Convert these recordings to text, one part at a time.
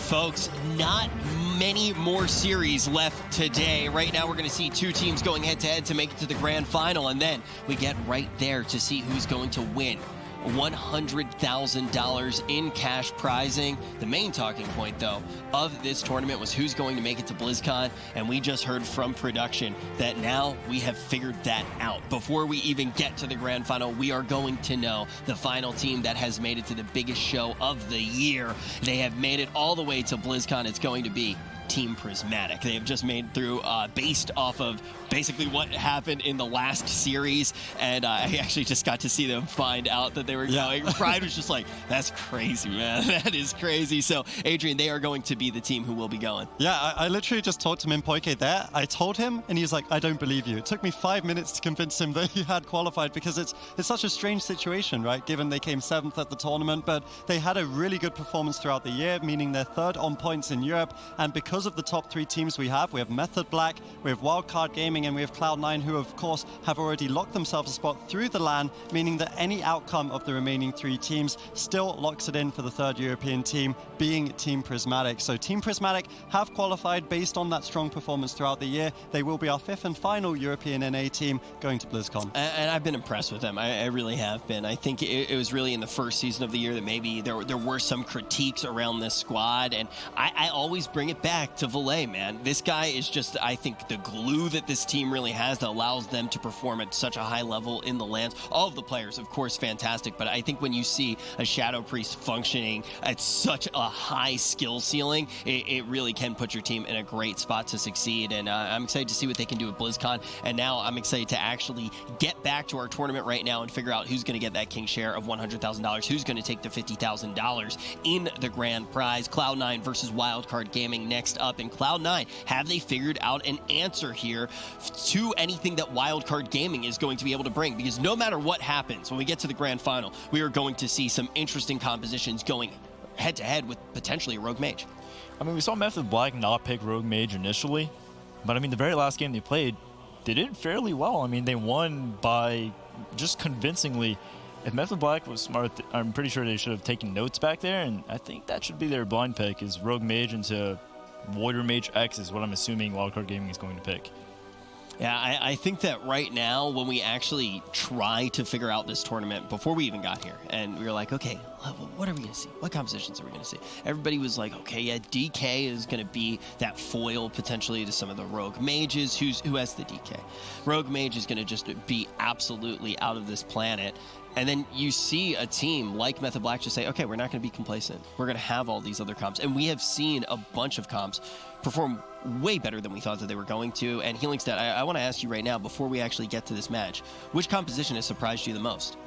Folks, not many more series left today. Right now, we're going to see two teams going head-to-head to make it to the grand final, and then we get right there to see who's going to win. $100,000 in cash prizing. The main talking point, though, of this tournament was who's going to make it to BlizzCon, and we just heard from production that now we have figured that out. Before we even get to the grand final, we are going to know the final team that has made it to the biggest show of the year. They have made it all the way to BlizzCon. It's going to be Team Prismatic. They have just made through based off of basically what happened in the last series, and I actually just got to see them find out that they were going. Pride was just like, that's crazy, man. That is crazy. So, Adrian, they are going to be the team who will be going. Yeah, I literally just talked to Mimpoike there. I told him, and he's like, I don't believe you. It took me 5 minutes to convince him that he had qualified, because it's such a strange situation, right? Given they came 7th at the tournament, but they had a really good performance throughout the year, meaning they're 3rd on points in Europe, and because of the top 3 teams we have Method Black, we have Wildcard Gaming, and we have Cloud9, who of course have already locked themselves a spot through the LAN, meaning that any outcome of the remaining 3 teams still locks it in for the 3rd European team, being Team Prismatic. So Team Prismatic have qualified based on that strong performance throughout the year. They will be our 5th and final European NA team going to BlizzCon. And I've been impressed with them. I really have been. I think it was really in the first season of the year that maybe there were some critiques around this squad, and I always bring it back to Valet, man. This guy is just, I think, the glue that this team really has that allows them to perform at such a high level in the lands. All of the players, of course, fantastic, but I think when you see a Shadow Priest functioning at such a high skill ceiling, it really can put your team in a great spot to succeed, and I'm excited to see what they can do at BlizzCon, and now I'm excited to actually get back to our tournament right now and figure out who's going to get that king share of $100,000, who's going to take the $50,000 in the grand prize. Cloud9 versus Wildcard Gaming next up, and Cloud9, have they figured out an answer here to anything that Wildcard Gaming is going to be able to bring? Because no matter what happens when we get to the grand final, we are going to see some interesting compositions going head-to-head with potentially a Rogue Mage. I mean, we saw Method Black not pick Rogue Mage initially, but I mean, the very last game they played, they did fairly well. I mean, they won by just convincingly. If Method Black was smart, I'm pretty sure they should have taken notes back there, and I think that should be their blind pick, is Rogue Mage into Warrior Mage X is what I'm assuming Wildcard Gaming is going to pick. Yeah, I think that right now, when we actually try to figure out this tournament, before we even got here, and we were like, okay, what are we going to see? What compositions are we going to see? Everybody was like, okay, yeah, DK is going to be that foil potentially to some of the Rogue Mages. Who has the DK? Rogue Mage is going to just be absolutely out of this planet. And then you see a team like Method Black just say, okay, we're not going to be complacent. We're going to have all these other comps. And we have seen a bunch of comps perform way better than we thought that they were going to. And Healingstead, I want to ask you right now, before we actually get to this match, which composition has surprised you the most?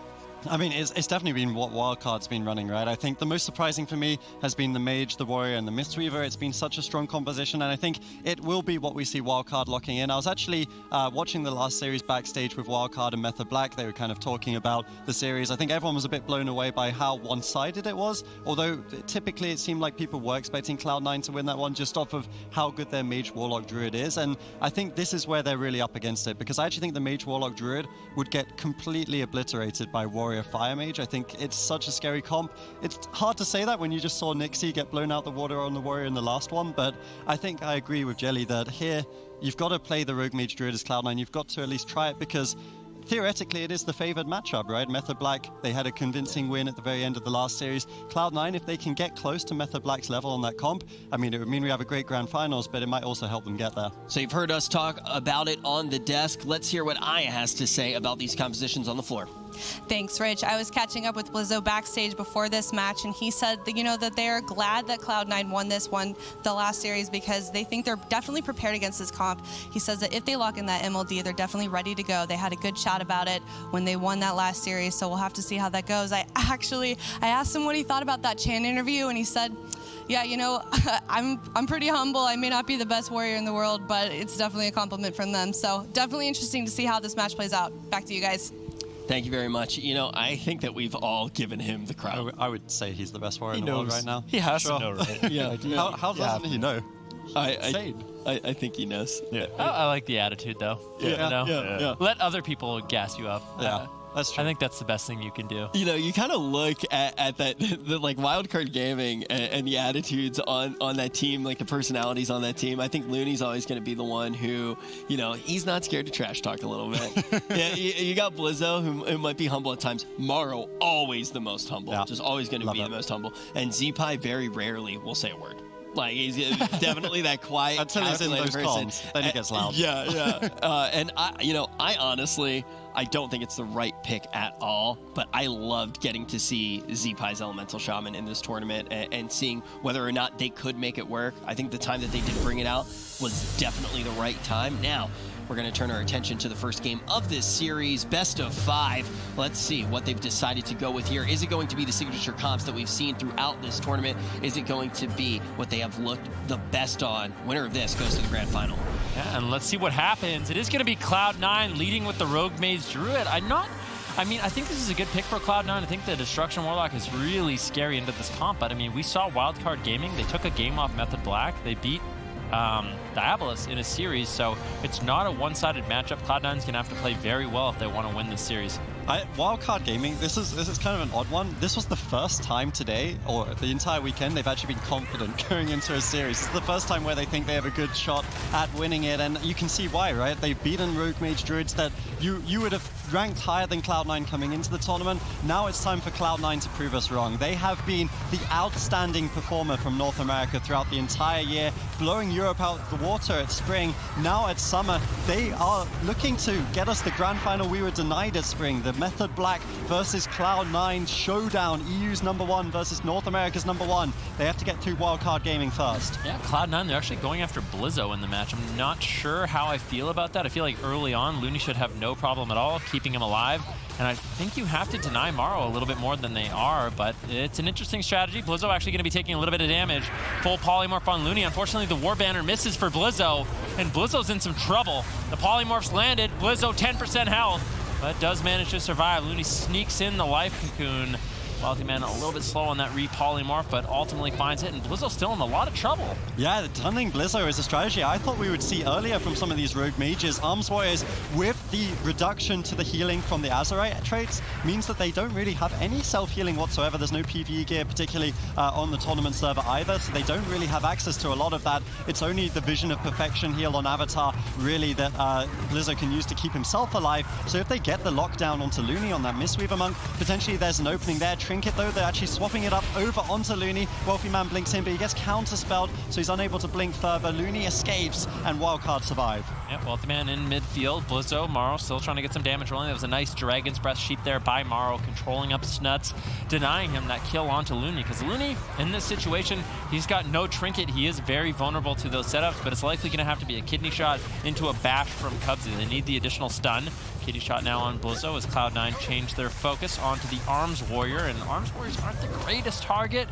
I mean, it's definitely been what Wildcard's been running, right? I think the most surprising for me has been the Mage, the Warrior, and the Mistweaver. It's been such a strong composition, and I think it will be what we see Wildcard locking in. I was actually watching the last series backstage with Wildcard and Method Black. They were kind of talking about the series. I think everyone was a bit blown away by how one-sided it was, although typically it seemed like people were expecting Cloud9 to win that one just off of how good their Mage, Warlock, Druid is, and I think this is where they're really up against it, because I actually think the Mage, Warlock, Druid would get completely obliterated by Warrior, Fire Mage. I think it's such a scary comp. It's hard to say that when you just saw Nixie get blown out the water on the Warrior in the last one, but I think I agree with Jelly that here you've got to play the Rogue Mage Druid as Cloud9. You've got to at least try it, because theoretically it is the favored matchup, right? Method Black, they had a convincing win at the very end of the last series. Cloud9, if they can get close to Method Black's level on that comp, I mean, it would mean we have a great grand finals, but it might also help them get there. So you've heard us talk about it on the desk. Let's hear what Aya has to say about these compositions on the floor. Thanks, Rich. I was catching up with Blizzo backstage before this match, and he said that, that they're glad that Cloud9 won the last series, because they think they're definitely prepared against this comp. He says that if they lock in that MLD, they're definitely ready to go. They had a good chat about it when they won that last series, so we'll have to see how that goes. I asked him what he thought about that Chan interview, and he said, yeah, I'm pretty humble. I may not be the best warrior in the world, but it's definitely a compliment from them. So definitely interesting to see how this match plays out. Back to you guys. Thank you very much. I think that we've all given him the crowd. I would say he's the best warrior in the world right now. He has to know, right? Yeah. How doesn't he know? I think he knows. Yeah. I like the attitude, though. Yeah. Let other people gas you up. Yeah. That's true. I think that's the best thing you can do. You know, you kind of look at that, the like Wildcard Gaming and the attitudes on that team, like the personalities on that team. I think Looney's always going to be the one who, you know, he's not scared to trash talk a little bit. Yeah, you got Blizzo, who might be humble at times. Morrow, always the most humble. Yeah. Just always going to be the most humble. And Z-Pi very rarely will say a word. Like, he's definitely that quiet, until he's in those comms, then he gets loud. And I honestly, I don't think it's the right pick at all, but I loved getting to see Z-Pi's Elemental Shaman in this tournament and seeing whether or not they could make it work. I think the time that they did bring it out was definitely the right time. Now, we're going to turn our attention to the first game of this series, best of 5. Let's see what they've decided to go with here. Is it going to be the signature comps that we've seen throughout this tournament? Is it going to be what they have looked the best on? Winner of this goes to the grand final. Yeah, and let's see what happens. It is going to be Cloud9 leading with the Rogue Mage Druid. I think this is a good pick for Cloud9. I think the Destruction Warlock is really scary into this comp, but I mean, we saw Wildcard Gaming. They took a game off Method Black. They beat the AWC in a series, so it's not a one-sided matchup. Cloud9's gonna have to play very well if they want to win this series. Wildcard Gaming, this is kind of an odd one. This was the first time today, or the entire weekend, they've actually been confident going into a series. This is the first time where they think they have a good shot at winning it, and you can see why, right? They've beaten Rogue Mage Druids that you would have ranked higher than Cloud9 coming into the tournament. Now it's time for Cloud9 to prove us wrong. They have been the outstanding performer from North America throughout the entire year, blowing Europe out the water at spring. Now at summer, they are looking to get us the grand final we were denied at spring. The Method Black versus Cloud9 showdown. EU's #1 versus North America's #1. They have to get through Wildcard Gaming first. Yeah, Cloud9, they're actually going after Blizzo in the match. I'm not sure how I feel about that. I feel like early on, Looney should have no problem at all keeping him alive. And I think you have to deny Morrow a little bit more than they are, but it's an interesting strategy. Blizzo actually going to be taking a little bit of damage. Full polymorph on Looney. Unfortunately, the War Banner misses for Blizzo, and Blizzo's in some trouble. The polymorphs landed. Blizzo 10% health, but does manage to survive. Looney sneaks in the life cocoon. Wealthy Man a little bit slow on that re-polymorph, but ultimately finds it, and Blizzo's still in a lot of trouble. Yeah, the tunneling Blizzo is a strategy I thought we would see earlier from some of these Rogue Mages. Arms Warriors, with the reduction to the healing from the Azerite traits, means that they don't really have any self-healing whatsoever. There's no PvE gear, particularly on the tournament server either, so they don't really have access to a lot of that. It's only the Vision of Perfection heal on Avatar, really, that Blizzo can use to keep himself alive. So if they get the lockdown onto Looney on that Mistweaver Monk, potentially there's an opening there. Trinket, though, they're actually swapping it up over onto Looney. Wealthy Man blinks in, but he gets counterspelled, so he's unable to blink further. Looney escapes, and Wildcard survive. Yep, Wealthy Man in midfield. Blizzo, Morrow still trying to get some damage rolling. There was a nice Dragon's Breath sheep there by Morrow, controlling up Snuts, denying him that kill onto Looney, because Looney, in this situation, he's got no Trinket. He is very vulnerable to those setups, but it's likely going to have to be a kidney shot into a bash from Cubsy. They need the additional stun. Kidney shot now on Blizzo as Cloud9 change their focus onto the Arms Warrior, and Arms Warriors aren't the greatest target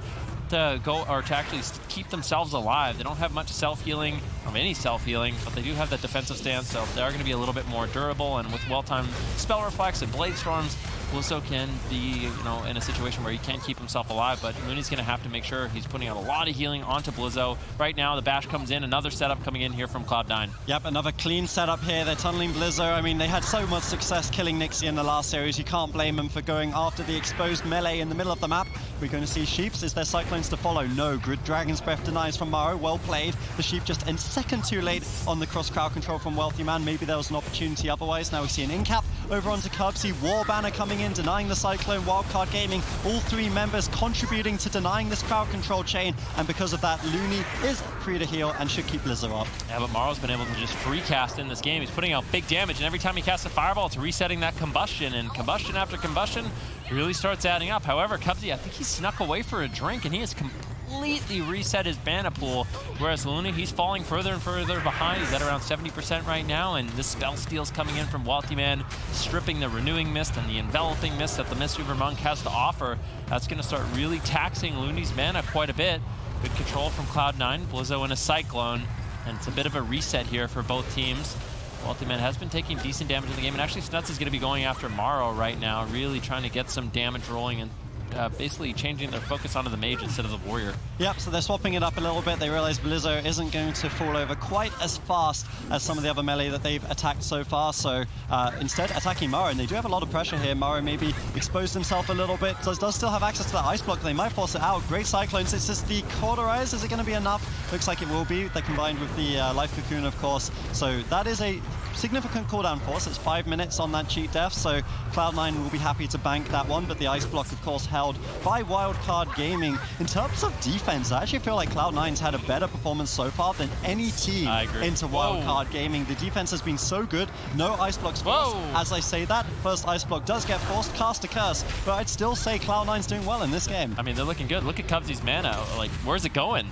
to go or to actually keep themselves alive. They don't have much self-healing, or any self-healing, but they do have that defensive stance, so they are going to be a little bit more durable, and with well-timed Spell Reflex and Blade Storms, Blizzo can be, in a situation where he can't keep himself alive, but Looney's going to have to make sure he's putting out a lot of healing onto Blizzo. Right now, the bash comes in, another setup coming in here from Cloud9. Yep, another clean setup here. They're tunneling Blizzo. I mean, they had so much success killing Nixie in the last series. You can't blame them for going after the exposed melee in the middle of the map. We're going to see Sheeps. Is there Cyclones to follow? No. Good Dragon's Breath denies from Morrow. Well played. The Sheep just a second too late on the cross-crowd control from Wealthy Man. Maybe there was an opportunity otherwise. Now we see an in-cap over onto Cubsy. War Banner coming in, denying the Cyclone. Wildcard Gaming, all three members contributing to denying this crowd control chain, and because of that, Looney is free to heal and should keep Blizzo up. Yeah, but Morrow's been able to just free cast in this game. He's putting out big damage, and every time he casts a fireball, it's resetting that combustion, and combustion after combustion really starts adding up. However, Cubsy, I think he snuck away for a drink, and he has completely reset his mana pool, whereas Looney, he's falling further and further behind. He's at around 70% right now, and this spell steal's coming in from Wealthy Man, stripping the Renewing Mist and the Enveloping Mist that the Mistweaver Monk has to offer. That's going to start really taxing Looney's mana quite a bit. Good control from Cloud9, Blizzo in a Cyclone, and it's a bit of a reset here for both teams. Wealthy Man has been taking decent damage in the game, and actually Snuts is going to be going after Morrow right now, really trying to get some damage rolling, and basically changing their focus onto the mage instead of the warrior. Yep, so they're swapping it up a little bit. They realize Blizzo isn't going to fall over quite as fast as some of the other melee that they've attacked so far, so instead attacking Maro, and they do have a lot of pressure here. Maro maybe exposed himself a little bit, does still have access to that ice block. They might force it out. Great Cyclones, it's just the Cauterize. Is it going to be enough? Looks like it will be. They're combined with the Life Cocoon, of course, so that is a significant cooldown force. It's 5 minutes on that cheat death, so Cloud9 will be happy to bank that one, but the ice block, of course, held by Wildcard Gaming. In terms of defense, I actually feel like Cloud9's had a better performance so far than any team into Wildcard Gaming. The defense has been so good. No ice blocks forced. As I say that, first ice block does get forced, cast a curse, but I'd still say Cloud9's doing well in this game. I mean, they're looking good. Look at Cubsy's mana. Like, where's it going?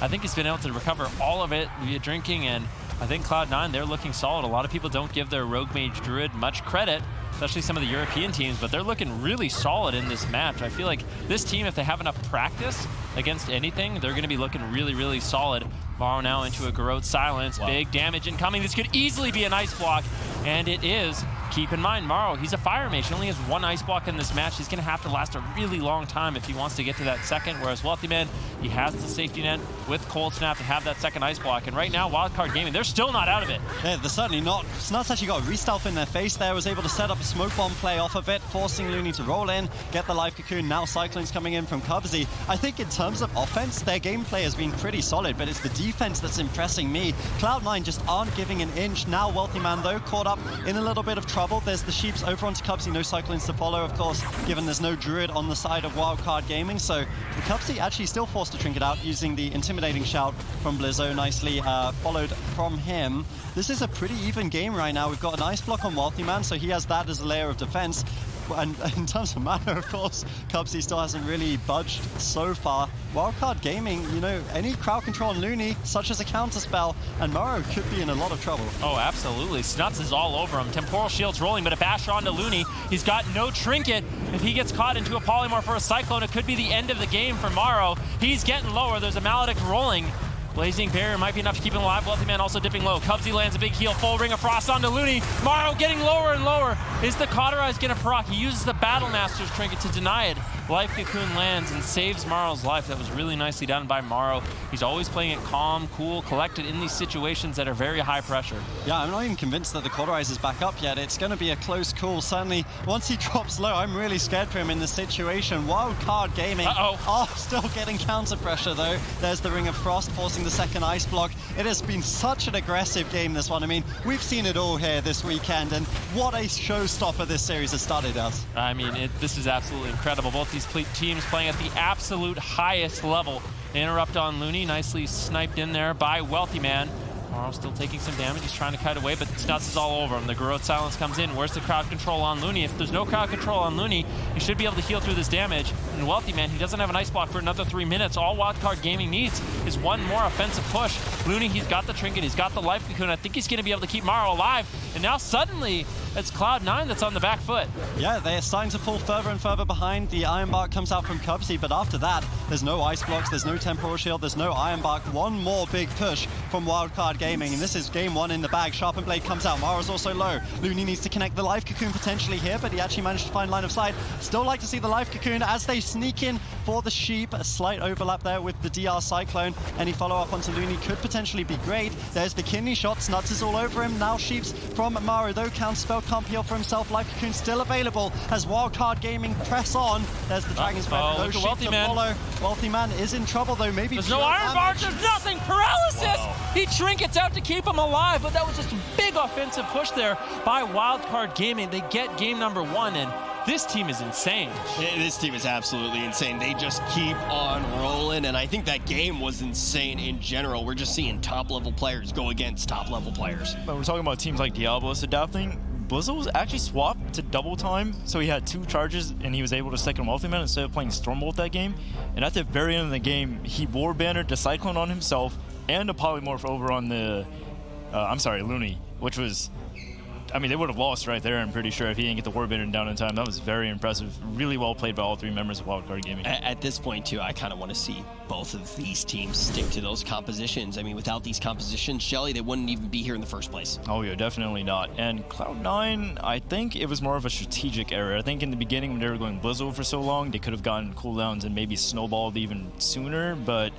I think he's been able to recover all of it via drinking, and I think Cloud9, they're looking solid. A lot of people don't give their Rogue Mage Druid much credit, especially some of the European teams, but they're looking really solid in this match. I feel like this team, if they have enough practice against anything, they're going to be looking really, really solid. Maro now into a Garrote Silence. Wow. Big damage incoming. This could easily be an ice block, and it is. Keep in mind, Maro, he's a fire mage. He only has one ice block in this match. He's going to have to last a really long time if he wants to get to that second, whereas Wealthy Man, he has the safety net with Cold Snap to have that second ice block. And right now, Wildcard Gaming, they're still not out of it. Yeah, they're certainly not. Snuts actually got a re-stealth in their face there, was able to set up a smoke bomb play off of it, forcing Looney to roll in, get the Life Cocoon. Now Cyclone's coming in from Cubsy. I think in terms of offense, their gameplay has been pretty solid, but it's the defense that's impressing me. Cloud9 just aren't giving an inch. Now Wealthy Man, though, caught up in a little bit of trouble. There's the Sheeps over onto Cubsy, no Cyclones to follow, of course, given there's no Druid on the side of Wildcard Gaming. So the Cubsy actually still forced to trinket out using the intimidating shout from Blizzo, nicely followed from him. This is a pretty even game right now. We've got an ice block on Wealthy Man, so he has that as a layer of defense. And in terms of mana, of course, Cubsy still hasn't really budged so far. Wildcard Gaming, you know, any crowd control on Looney, such as a counterspell, and Maro could be in a lot of trouble. Oh, absolutely. Snuts is all over him. Temporal Shield's rolling, but a bash onto Looney. He's got no trinket. If he gets caught into a polymorph or a cyclone, it could be the end of the game for Maro. He's getting lower. There's a Maledict rolling. Blazing Barrier might be enough to keep him alive. Wealthy Man also dipping low. Cubsy lands a big heal. Full Ring of Frost onto Looney. Maro getting lower and lower. Is the Cauterize going to proc? He uses the Battle Master's trinket to deny it. Life Cocoon lands and saves Maro's life. That was really nicely done by Maro. He's always playing it calm, cool, collected in these situations that are very high pressure. Yeah, I'm not even convinced that the Cauterize is back up yet. It's going to be a close call. Certainly, once he drops low, I'm really scared for him in this situation. Wildcard Gaming are still getting counter pressure, though. There's the Ring of Frost forcing the second ice block. It has been such an aggressive game, this one. I mean, we've seen it all here this weekend, and what a showstopper this series has started as. I mean, this is absolutely incredible. Both these teams playing at the absolute highest level. Interrupt on Looney, nicely sniped in there by Wealthy Man. Maro still taking some damage. He's trying to kite away, but Snuts is all over him. The Garrote Silence comes in. Where's the crowd control on Looney? If there's no crowd control on Looney, he should be able to heal through this damage. And Wealthy Man, he doesn't have an ice block for another 3 minutes. All Wildcard Gaming needs is one more offensive push. Looney, he's got the trinket, he's got the Life Cocoon. I think he's going to be able to keep Maro alive. And now suddenly, it's Cloud9 that's on the back foot. Yeah, they're starting to pull further and further behind. The Iron Bark comes out from Cubsy, but after that, there's no ice blocks, there's no Temporal Shield, there's no Iron Bark. One more big push from Wildcard Gaming, and this is game one in the bag. Sharpened Blade comes out. Mara's also low. Looney needs to connect the Life Cocoon potentially here, but he actually managed to find line of sight. Still like to see the Life Cocoon as they sneak in for the Sheep. A slight overlap there with the DR Cyclone. Any follow-up onto Looney could potentially be great. There's the kidney shot. Snuts is all over him. Now Sheeps from Maro, though Counterspell can't peel for himself. Life Cocoon still available as Wildcard Gaming press on. There's the Dragon's Breath. No Sheep to follow. Wealthy Man is in trouble, though. Maybe there's no Iron Bark. There's nothing. Paralysis. Wow. He trinkets out to keep him alive, but that was just a big offensive push there by Wildcard Gaming. They get game number one, and this team is insane. Yeah, this team is absolutely insane. They just keep on rolling, and I think that game was insane in general. We're just seeing top-level players go against top-level players. But we're talking about teams like Diablos adapting. Blizzo was actually swapped to double time, so he had 2 charges, and he was able to second Wealthy Man instead of playing Stormbolt that game. And at the very end of the game, he War Bannered the Cyclone on himself and a Polymorph over on the, Looney, which was I mean, they would have lost right there, I'm pretty sure, if he didn't get the Warband down in time. That was very impressive. Really well played by all three members of Wildcard Gaming. At this point, too, I kind of want to see both of these teams stick to those compositions. I mean, without these compositions, Shelly, they wouldn't even be here in the first place. Oh, yeah, definitely not. And Cloud9, I think it was more of a strategic error. I think in the beginning, when they were going Blizzo for so long, they could have gotten cooldowns and maybe snowballed even sooner. But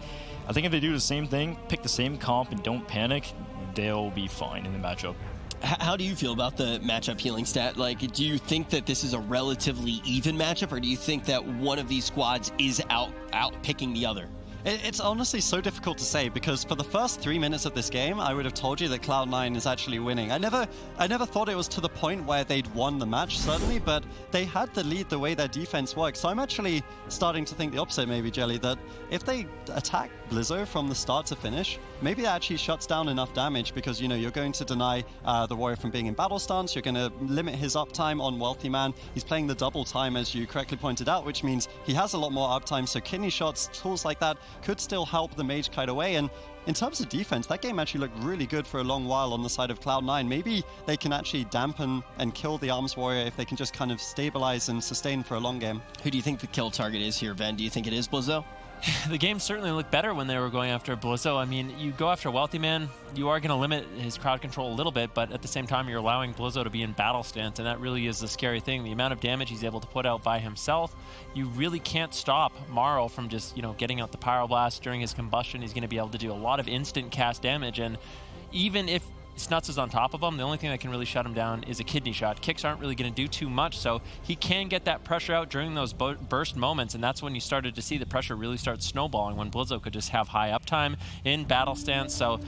I think if they do the same thing, pick the same comp and don't panic, they'll be fine in the matchup. How do you feel about the matchup healing stat? Like, do you think that this is a relatively even matchup, or do you think that one of these squads is out picking the other? It's honestly so difficult to say, because for the first 3 minutes of this game, I would have told you that Cloud9 is actually winning. I never thought it was to the point where they'd won the match, certainly, but they had the lead the way their defense works. So I'm actually starting to think the opposite, maybe, Jelly, that if they attack Blizzo from the start to finish, maybe that actually shuts down enough damage, because, you know, you're going to deny the warrior from being in battle stance, you're going to limit his uptime on Wealthy Man. He's playing the double time, as you correctly pointed out, which means he has a lot more uptime, so kidney shots, tools like that could still help the mage kite away. And in terms of defense, that game actually looked really good for a long while on the side of Cloud9. Maybe they can actually dampen and kill the Arms Warrior if they can just kind of stabilize and sustain for a long game. Who do you think the kill target is here, Ben? Do you think it is Blizzo? The game certainly looked better when they were going after Blizzo. I mean, you go after Wealthy Man, you are going to limit his crowd control a little bit, but at the same time, you're allowing Blizzo to be in battle stance, and that really is the scary thing. The amount of damage he's able to put out by himself, you really can't stop Marl from just, getting out the Pyroblast during his combustion. He's going to be able to do a lot of instant cast damage, and even if Snuts is on top of him, the only thing that can really shut him down is a kidney shot. Kicks aren't really going to do too much, so he can get that pressure out during those burst moments, and that's when you started to see the pressure really start snowballing, when Blizzo could just have high uptime in battle stance. So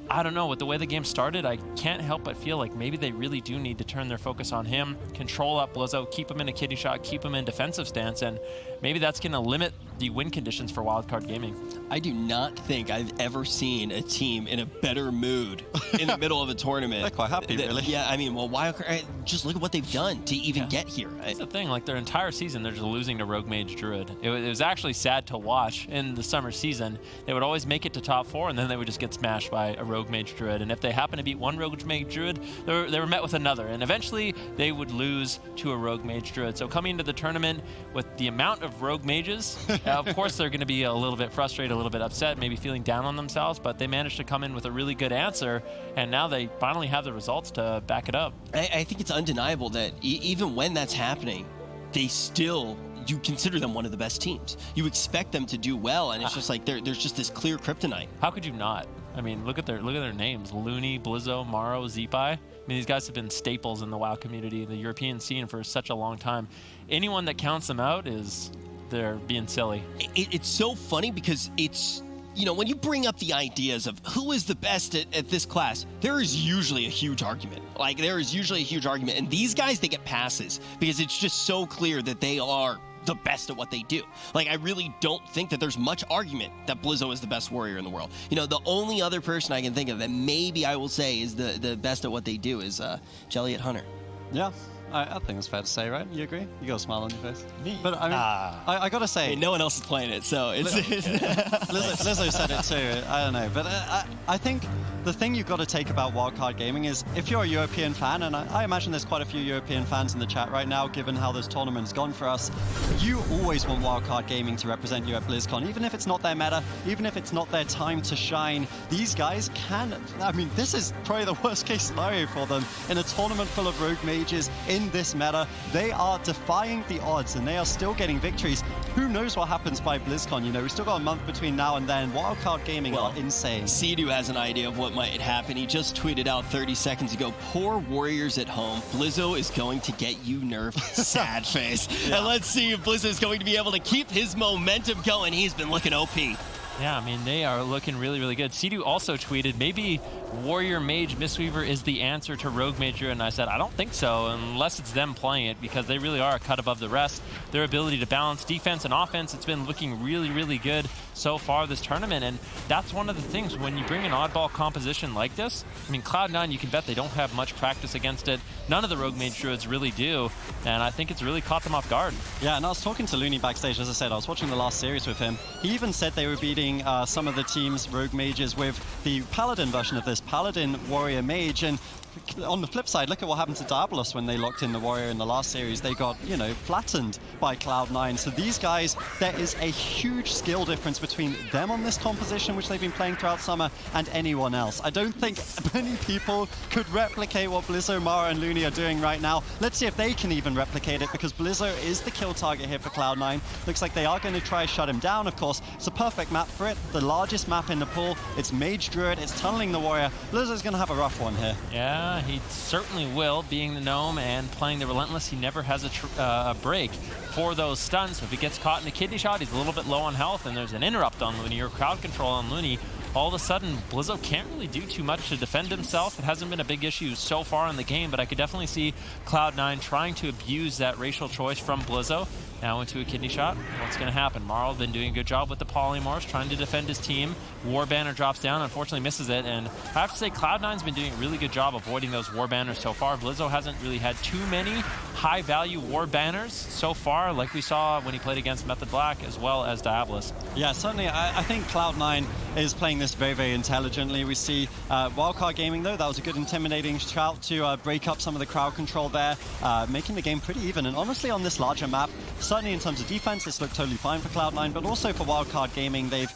I don't know, with the way the game started, I can't help but feel like maybe they really do need to turn their focus on him, control up Blizzo, keep him in a kidney shot, keep him in defensive stance, and maybe that's going to limit the win conditions for Wildcard Gaming. I do not think I've ever seen a team in a better mood in the middle of a tournament. They're quite happy, really. Yeah, I mean, well, Wildcard, just look at what they've done to even get here. That's the thing, like their entire season, they're just losing to Rogue Mage Druid. It was actually sad to watch in the summer season. They would always make it to top 4, and then they would just get smashed by a Rogue Mage Druid. And if they happen to beat one Rogue Mage Druid, they were met with another. And eventually, they would lose to a Rogue Mage Druid. So coming into the tournament with the amount of Rogue Mages, of course they're going to be a little bit frustrated, a little bit upset, maybe feeling down on themselves, but they managed to come in with a really good answer, and now they finally have the results to back it up. I think it's undeniable that even when that's happening, you consider them one of the best teams. You expect them to do well, and it's just like there's just this clear kryptonite. How could you not? I mean, look at their names: Looney, Blizzo, Maro, Zeepai. I mean, these guys have been staples in the WoW community, the European scene, for such a long time. Anyone that counts them out they're being silly. It's so funny because it's, when you bring up the ideas of who is the best at this class, there is usually a huge argument. And these guys, they get passes because it's just so clear that they are the best at what they do. Like, I really don't think that there's much argument that Blizzo is the best warrior in the world. The only other person I can think of that maybe I will say is the best at what they do is Jelly at Hunter. Yeah. I think it's fair to say, right? You agree? You got a smile on your face. Me? But I mean, I gotta say, I mean, no one else is playing it, so it's. Lizzo said it too. I don't know, but I think the thing you've got to take about Wildcard Gaming is, if you're a European fan, and I imagine there's quite a few European fans in the chat right now, given how this tournament's gone for us, you always want Wildcard Gaming to represent you at BlizzCon, even if it's not their meta, even if it's not their time to shine. These guys can. I mean, this is probably the worst case scenario for them in a tournament full of rogue mages. In this meta, they are defying the odds and they are still getting victories. Who knows what happens by BlizzCon? We've still got a month between now and then. Wildcard Gaming are insane. Sea-Doo has an idea of what might happen. He just tweeted out 30 seconds ago, "Poor Warriors at home. Blizzo is going to get you nerfed." Sad face. Yeah. And let's see if Blizzo is going to be able to keep his momentum going. He's been looking OP. Yeah, I mean, they are looking really, really good. Sea-Doo also tweeted, maybe Warrior Mage Mistweaver is the answer to Rogue Mage, and I said, I don't think so, unless it's them playing it, because they really are a cut above the rest. Their ability to balance defense and offense, it's been looking really, really good so far this tournament, and that's one of the things when you bring an oddball composition like this. I mean, Cloud9, you can bet they don't have much practice against it. None of the Rogue Mage Druids really do, and I think it's really caught them off guard. Yeah, and I was talking to Looney backstage, as I said, I was watching the last series with him. He even said they were beating intimidating some of the team's rogue mages with the paladin version of this, paladin warrior mage. And on the flip side, look at what happened to Diabolos when they locked in the warrior in the last series. They got, flattened by Cloud9. So these guys, there is a huge skill difference between them on this composition, which they've been playing throughout summer, and anyone else. I don't think many people could replicate what Blizzo, Mara, and Looney are doing right now. Let's see if they can even replicate it, because Blizzo is the kill target here for Cloud9. Looks like they are going to try to shut him down, of course. It's a perfect map for it. The largest map in the pool. It's Mage Druid. It's tunneling the warrior. Blizzo's going to have a rough one here. Yeah, he certainly will. Being the gnome and playing the Relentless, he never has a break for those stuns. So if he gets caught in a kidney shot, he's a little bit low on health, and there's an interrupt on Looney or crowd control on Looney. All of a sudden, Blizzo can't really do too much to defend himself. It hasn't been a big issue so far in the game, but I could definitely see Cloud9 trying to abuse that racial choice from Blizzo. Now into a kidney shot. What's going to happen? Marl been doing a good job with the polymorphs, trying to defend his team. War Banner drops down, unfortunately misses it, and I have to say Cloud9's been doing a really good job avoiding those War Banners so far. Blizzo hasn't really had too many high-value War Banners so far, like we saw when he played against Method Black as well as Diabolos. Yeah, certainly. I think Cloud9 is playing this very, very intelligently. We see Wildcard Gaming, though, that was a good intimidating shout to break up some of the crowd control there, making the game pretty even. And honestly, on this larger map, certainly in terms of defense, this looked totally fine for Cloud9, but also for Wildcard Gaming, they've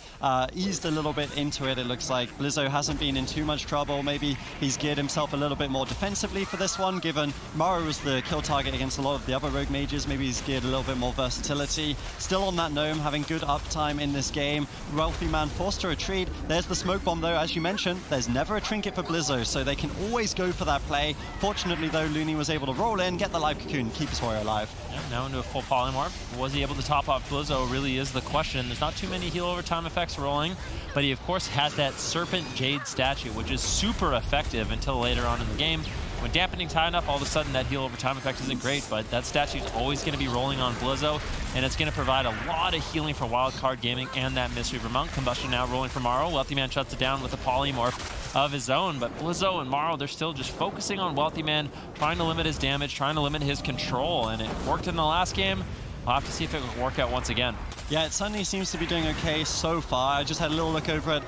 eased a little bit into it. It looks like Blizzo hasn't been in too much trouble. Maybe he's geared himself a little bit more defensively for this one, given Mara was the kill target against a lot of the other rogue mages. Maybe he's geared a little bit more versatility. Still on that gnome, having good uptime in this game. Wealthy Man forced to retreat. There's the smoke bomb, though. As you mentioned, there's never a trinket for Blizzo, so they can always go for that play. Fortunately, though, Looney was able to roll in, get the live cocoon, keep his warrior alive. Yeah, now into a full polymorph. Was he able to top off Blizzo really is the question. There's not too many heal over time effects rolling, but he of course has that Serpent Jade statue, which is super effective until later on in the game. When dampening's high enough, all of a sudden that heal over time effect isn't great, but that statue's always going to be rolling on Blizzo, and it's going to provide a lot of healing for Wildcard Gaming and that Mistweaver Monk. Combustion now rolling for Maro. Wealthy Man shuts it down with a polymorph of his own, but Blizzo and Maro, they're still just focusing on Wealthy Man, trying to limit his damage, trying to limit his control, and it worked in the last game. We'll have to see if it will work out once again. Yeah, it certainly seems to be doing okay so far. I just had a little look over at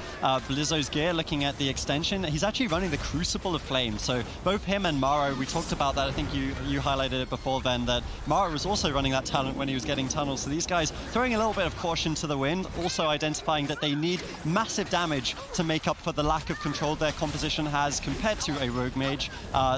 Blizzo's gear, looking at the extension. He's actually running the Crucible of Flame. So both him and Maro, we talked about that. I think you highlighted it before then, that Maro was also running that talent when he was getting tunnels. So these guys throwing a little bit of caution to the wind, also identifying that they need massive damage to make up for the lack of control their composition has compared to a rogue mage.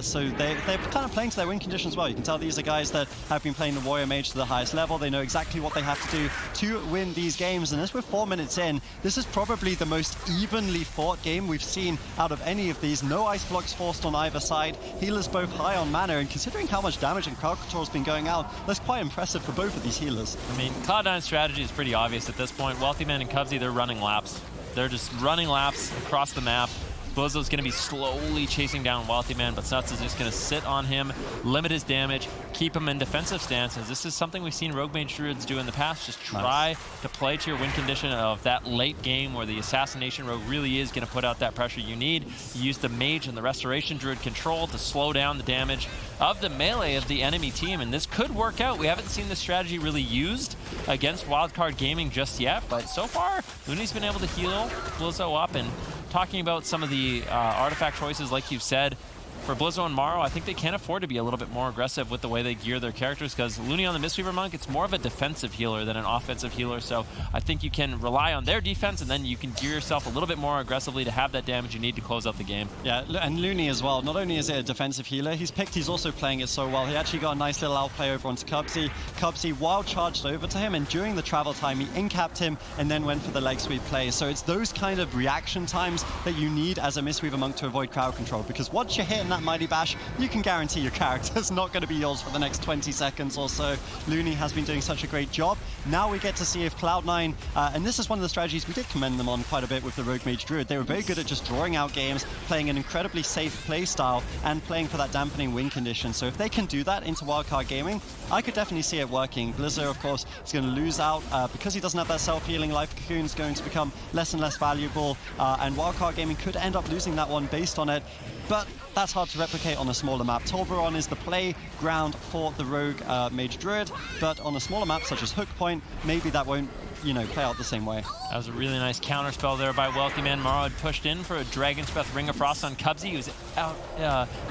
So they're kind of playing to their win conditions well. You can tell these are guys that have been playing the warrior mage to the highest level. They know exactly what they have to do to win these games, and as we're 4 minutes in, this is probably the most evenly fought game we've seen out of any of these. No ice blocks forced on either side. Healers both high on mana, and considering how much damage and crowd control has been going out, that's quite impressive for both of these healers. I mean, Cloud9's strategy is pretty obvious at this point. Wealthy Man and Cubsy, they're running laps. They're just running laps across the map. Blizzo's going to be slowly chasing down Wealthy Man, but Snuts is just going to sit on him, limit his damage, keep him in defensive stances. This is something we've seen Rogue Mage Druids do in the past. Just try to play to your win condition of that late game where the Assassination Rogue really is going to put out that pressure you need. You use the Mage and the Restoration Druid control to slow down the damage of the melee of the enemy team, and this could work out. We haven't seen this strategy really used against Wildcard Gaming just yet, but so far, Looney's been able to heal Blizzo up. And talking about some of the artifact choices, like you've said, for Blizzo and Maro, I think they can afford to be a little bit more aggressive with the way they gear their characters, because Looney on the Mistweaver Monk, it's more of a defensive healer than an offensive healer, so I think you can rely on their defense, and then you can gear yourself a little bit more aggressively to have that damage you need to close out the game. Yeah, and Looney as well. Not only is it a defensive healer, he's also playing it so well. He actually got a nice little outplay over onto Cubsy. Cubsy wild charged over to him, and during the travel time, he in-capped him and then went for the leg sweep play. So it's those kind of reaction times that you need as a Mistweaver Monk to avoid crowd control, because once you're hitting that Mighty Bash, you can guarantee your character's not going to be yours for the next 20 seconds or so. Looney has been doing such a great job. Now we get to see if Cloud9, and this is one of the strategies we did commend them on quite a bit with the Rogue Mage Druid. They were very good at just drawing out games, playing an incredibly safe play style, and playing for that dampening win condition. So if they can do that into Wildcard Gaming, I could definitely see it working. Blizzo, of course, is going to lose out because he doesn't have that self-healing. Life Cocoon is going to become less and less valuable, and Wildcard Gaming could end up losing that one based on it. but that's hard to replicate on a smaller map. Tolvaron is the playground for the rogue Mage Druid, but on a smaller map such as Hook Point, maybe that won't play out the same way. That was a really nice counter spell there by Wealthy Man. Maro had pushed in for a Dragon's Breath Ring of Frost on Cubsy. He was out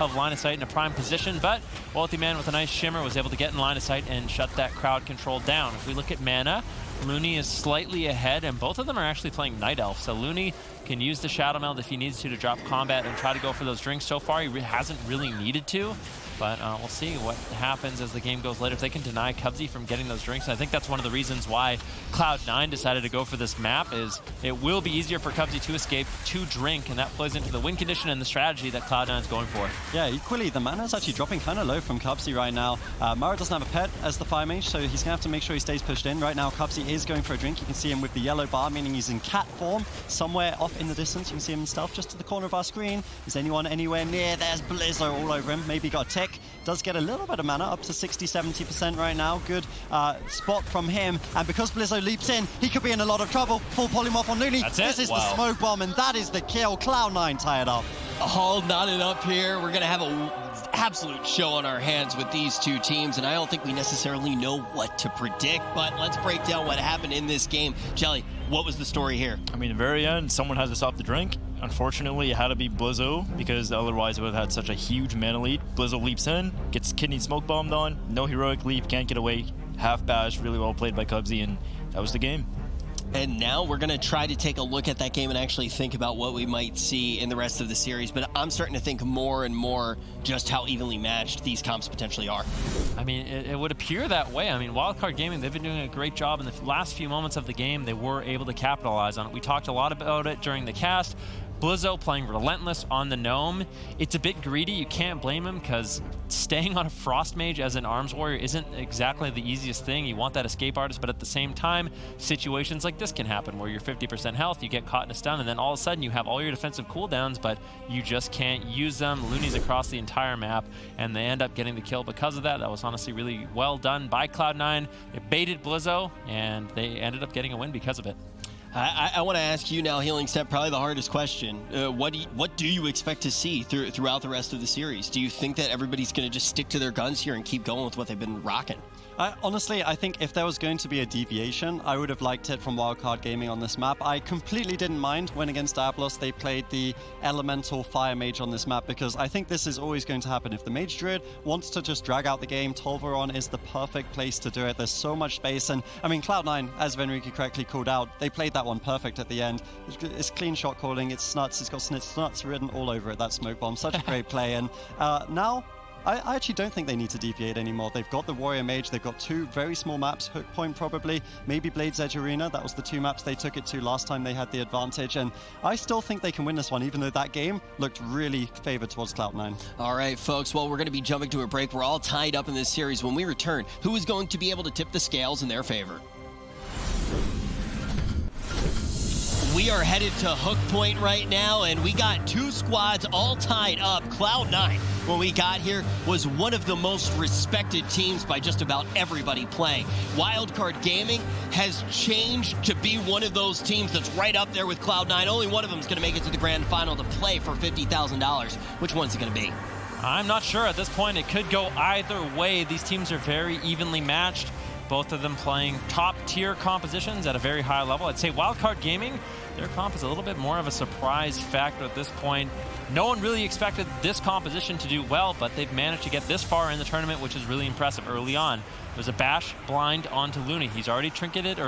of line of sight in a prime position, but Wealthy Man with a nice shimmer was able to get in line of sight and shut that crowd control down. If we look at mana, Looney is slightly ahead, and both of them are actually playing Night Elf. So Looney can use the Shadow Meld if he needs to drop combat and try to go for those drinks. So far, he hasn't really needed to. But we'll see what happens as the game goes later. If they can deny Cubsy from getting those drinks, and I think that's one of the reasons why Cloud9 decided to go for this map, is it will be easier for Cubsy to escape to drink, and that plays into the win condition and the strategy that Cloud9 is going for. Yeah, equally, the mana is actually dropping kind of low from Cubsy right now. Mara doesn't have a pet as the Fire Mage, so he's going to have to make sure he stays pushed in. Right now, Cubsy is going for a drink. You can see him with the yellow bar, meaning he's in cat form. Somewhere off in the distance, you can see him in stealth just to the corner of our screen. Is anyone anywhere near? There's Blizzo all over him. Maybe got a tick. Does get a little bit of mana, up to 60-70% right now. Good spot from him. And because Blizzo leaps in, he could be in a lot of trouble. Full polymorph on Looney. That's it. This is the smoke bomb, and that is the kill. Cloud9 tied up. All knotted up here. We're going to have an absolute show on our hands with these two teams, and I don't think we necessarily know what to predict, but let's break down what happened in this game. Jelly, what was the story here? I mean, at the very end, someone had to stop the drink. Unfortunately, it had to be Blizzo, because otherwise it would have had such a huge mana lead. Blizzo leaps in, gets kidney smoke bombed on, no heroic leap, can't get away. Half bash, really well played by Cubsy, and that was the game. And now we're going to try to take a look at that game and actually think about what we might see in the rest of the series. But I'm starting to think more and more just how evenly matched these comps potentially are. I mean, it would appear that way. I mean, Wildcard Gaming, they've been doing a great job in the last few moments of the game. They were able to capitalize on it. We talked a lot about it during the cast. Blizzo playing Relentless on the Gnome. It's a bit greedy. You can't blame him, because staying on a Frost Mage as an Arms Warrior isn't exactly the easiest thing. You want that escape artist, but at the same time, situations like this can happen where you're 50% health, you get caught in a stun, and then all of a sudden you have all your defensive cooldowns, but you just can't use them. Looney's across the entire map, and they end up getting the kill because of that. That was honestly really well done by Cloud9. It baited Blizzo, and they ended up getting a win because of it. I want to ask you now, Healing Step, probably the hardest question. What do you expect to see throughout the rest of the series? Do you think that everybody's going to just stick to their guns here and keep going with what they've been rocking? Honestly, I think if there was going to be a deviation, I would have liked it from Wildcard Gaming on this map. I completely didn't mind when against Diablos they played the Elemental Fire Mage on this map, because I think this is always going to happen. If the Mage Druid wants to just drag out the game, Tolvaron is the perfect place to do it. There's so much space, and I mean, Cloud9, as Venrique correctly called out, they played that one perfect at the end. It's clean shot calling, it's snuts, it's got snuts written all over it, that smoke bomb. Such a great play, and now I actually don't think they need to deviate anymore. They've got the Warrior Mage, they've got two very small maps, Hook Point probably, maybe Blade's Edge Arena. That was the two maps they took it to last time they had the advantage, and I still think they can win this one, even though that game looked really favored towards Cloud9. All right, folks, well, we're going to be jumping to a break. We're all tied up in this series. When we return, who is going to be able to tip the scales in their favor? We are headed to Hook Point right now, and we got two squads all tied up. Cloud9, when we got here, was one of the most respected teams by just about everybody playing. Wildcard Gaming has changed to be one of those teams that's right up there with Cloud9. Only one of them is going to make it to the grand final to play for $50,000. Which one's it going to be? I'm not sure. At this point, it could go either way. These teams are very evenly matched. Both of them playing top-tier compositions at a very high level. I'd say Wildcard Gaming, their comp is a little bit more of a surprise factor at this point. No one really expected this composition to do well, but they've managed to get this far in the tournament, which is really impressive early on. There's a bash blind onto Looney. He's already trinketed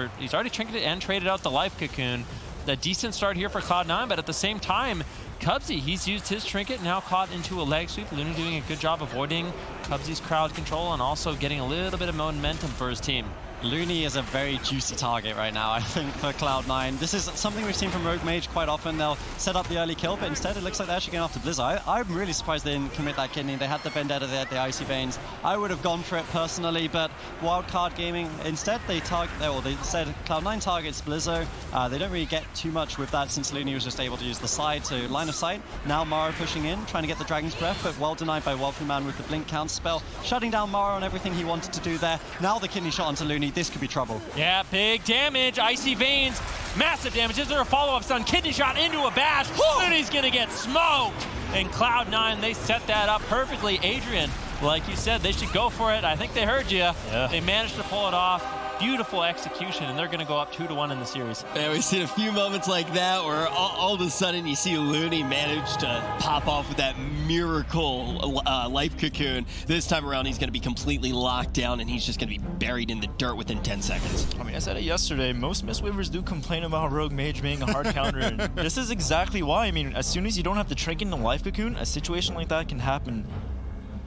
and traded out the Life Cocoon. A decent start here for Cloud9, but at the same time, Cubsy, he's used his trinket, now caught into a leg sweep. Looney doing a good job avoiding Cubsy's crowd control and also getting a little bit of momentum for his team. Looney is a very juicy target right now, I think, for Cloud9. This is something we've seen from Rogue Mage quite often. They'll set up the early kill, but instead it looks like they're actually going after Blizzo. I'm really surprised they didn't commit that kidney. They had the Vendetta, they had the Icy Veins. I would have gone for it personally, but Wildcard Gaming, instead they said Cloud9 targets Blizzo. They don't really get too much with that since Looney was just able to use the side to line of sight. Now Mara pushing in, trying to get the Dragon's Breath, but well denied by Wealthy Man with the Blink counter spell, shutting down Mara on everything he wanted to do there. Now the kidney shot onto Looney. Looney, this could be trouble. Yeah, big damage. Icy Veins, massive damage. Is there a follow-up stun? Kidney shot into a bash. Looney's gonna get smoked. And Cloud9, they set that up perfectly. Adrian, like you said, they should go for it. I think they heard you. Yeah. They managed to pull it off. Beautiful execution, and they're going to go up 2-1 in the series. Yeah, we've seen a few moments like that where all of a sudden you see Looney manage to pop off with that miracle life cocoon. This time around, he's going to be completely locked down, and he's just going to be buried in the dirt within 10 seconds. I mean, I said it yesterday, most Mistweavers do complain about Rogue Mage being a hard counter, and this is exactly why. I mean, as soon as you don't have the trinket and the life cocoon, a situation like that can happen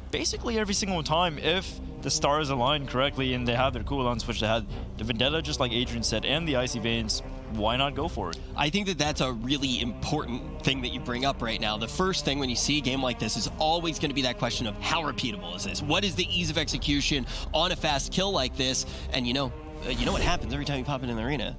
basically every single time if the stars align correctly and they have their cooldowns, which they had. The Vendetta, just like Adrian said, and the Icy Veins, why not go for it? I think that that's a really important thing that you bring up right now. The first thing when you see a game like this is always going to be that question of how repeatable is this? What is the ease of execution on a fast kill like this? And you know what happens every time you pop into the arena?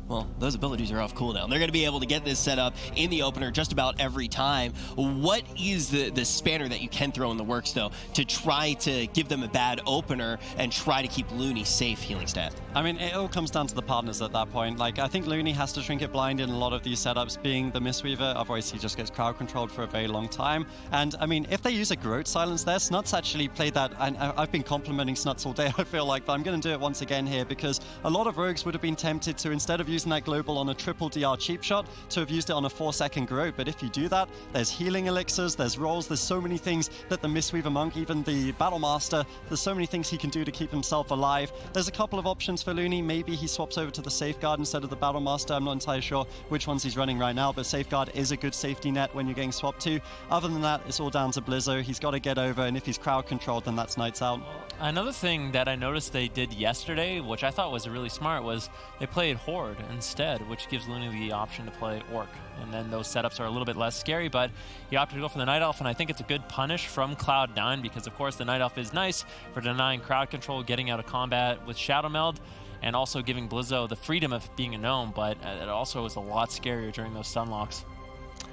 Well, those abilities are off cooldown. They're going to be able to get this set up in the opener just about every time. What is the spanner that you can throw in the works, though, to try to give them a bad opener and try to keep Looney safe healing stat? I mean, it all comes down to the partners at that point. Like, I think Looney has to trinket blind in a lot of these setups, being the Mistweaver. Otherwise, he just gets crowd controlled for a very long time. And, I mean, if they use a Growth Silence there, Snuts actually played that. And I've been complimenting Snuts all day, I feel like, but I'm going to do it once again here because a lot of rogues would have been tempted to, instead of using that global on a triple DR cheap shot, to have used it on a 4-second Growth. But if you do that, there's healing elixirs, there's rolls, there's so many things that the Mistweaver Monk, even the Battle Master, there's so many things he can do to keep himself alive. There's a couple of options for Looney. Maybe he swaps over to the Safeguard instead of the Battle Master. I'm not entirely sure which ones he's running right now, but Safeguard is a good safety net when you're getting swapped to. Other than that, it's all down to Blizzo. He's got to get over, and if he's crowd controlled, then that's nights out. Another thing that I noticed they did yesterday, which I thought was really smart, was they played Horde instead, which gives Looney the option to play Orc. And then those setups are a little bit less scary, but he opted to go for the Night Elf, and I think it's a good punish from Cloud9 because, of course, the Night Elf is nice for denying crowd control, getting out of combat with Shadow Meld, and also giving Blizzo the freedom of being a gnome, but it also is a lot scarier during those stun locks.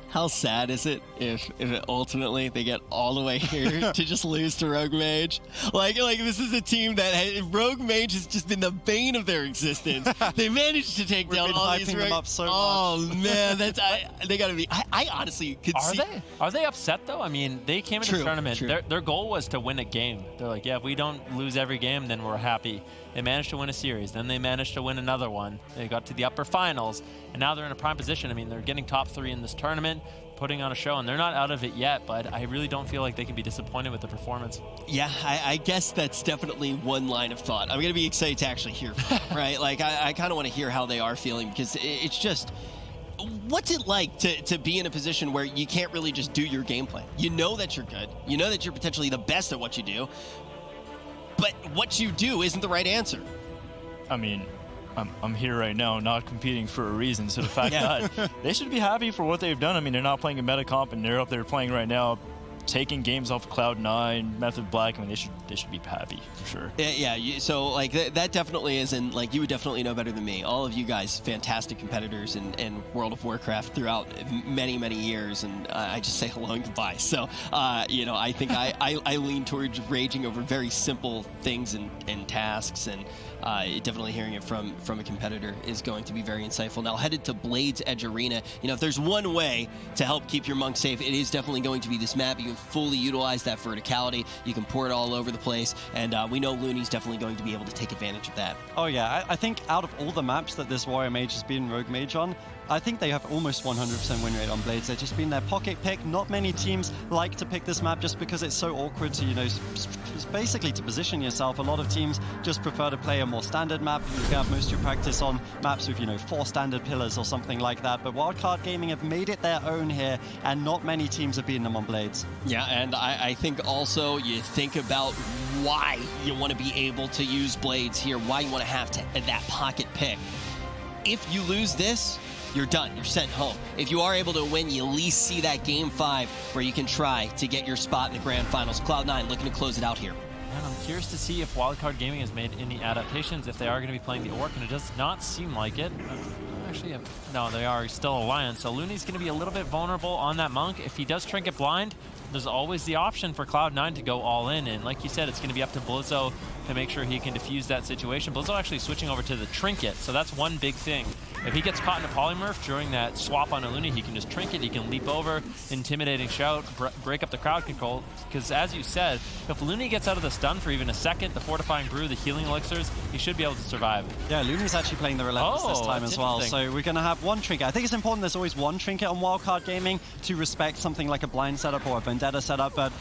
How sad is it if it ultimately they get all the way here to just lose to Rogue Mage? Like this is a team that Rogue Mage has just been the bane of their existence. They managed to take down all these them up so much. Man, they gotta be. I honestly could see. Are they upset though? I mean, they came into the tournament. Their goal was to win a game. They're like, yeah, if we don't lose every game, then we're happy. They managed to win a series. Then they managed to win another one. They got to the upper finals, and now they're in a prime position. I mean, they're getting top 3 in this tournament, putting on a show, and they're not out of it yet, but I really don't feel like they can be disappointed with the performance. Yeah, I guess that's definitely one line of thought. I'm going to be excited to actually hear from them, right? Like, I kind of want to hear how they are feeling because it's just... What's it like to be in a position where you can't really just do your game plan? You know that you're good. You know that you're potentially the best at what you do, but what you do isn't the right answer. I mean, I'm here right now not competing for a reason, so the fact that they should be happy for what they've done. I mean, they're not playing a meta comp, and they're up there playing right now, taking games off Cloud9, Method Black. I mean, they should be happy for sure. Yeah. So like that definitely is, and like you would definitely know better than me. All of you guys, fantastic competitors in World of Warcraft throughout many years, and I just say hello and goodbye. So I think I lean towards raging over very simple things and tasks, and definitely hearing it from a competitor is going to be very insightful. Now headed to Blades Edge Arena. If there's one way to help keep your monk safe, it is definitely going to be this map. You can fully utilize that verticality. You can pour it all over the place, and we know Looney's definitely going to be able to take advantage of that. Oh yeah, I think out of all the maps that this Warrior Mage has been Rogue Mage on, I think they have almost 100% win rate on Blades. They've just been their pocket pick. Not many teams like to pick this map just because it's so awkward to, basically to position yourself. A lot of teams just prefer to play a more standard map. You can have most of your practice on maps with, 4 standard pillars or something like that. But Wildcard Gaming have made it their own here, and not many teams have beaten them on Blades. Yeah, and I think also you think about why you want to be able to use Blades here, why you want to have that pocket pick. If you lose this, you're done. You're sent home. If you are able to win, you at least see that Game 5 where you can try to get your spot in the Grand Finals. Cloud9 looking to close it out here. And I'm curious to see if Wildcard Gaming has made any adaptations, if they are going to be playing the Orc, and it does not seem like it. Actually, no, they are still Alliance. So Looney's going to be a little bit vulnerable on that Monk. If he does Trinket Blind, there's always the option for Cloud9 to go all in. And like you said, it's going to be up to Blizzo to make sure he can defuse that situation. Blizzo actually switching over to the Trinket, so that's one big thing. If he gets caught in a polymorph during that swap on Aluni, he can just Trinket, he can leap over, intimidating shout, break up the crowd control. Because as you said, if Looney gets out of the stun for even a second, the Fortifying Brew, the healing elixirs, he should be able to survive. Yeah, Looney's actually playing the Relentless this time as well. So we're going to have one Trinket. I think it's important there's always one Trinket on Wildcard Gaming to respect something like a blind setup or a Vendetta setup, but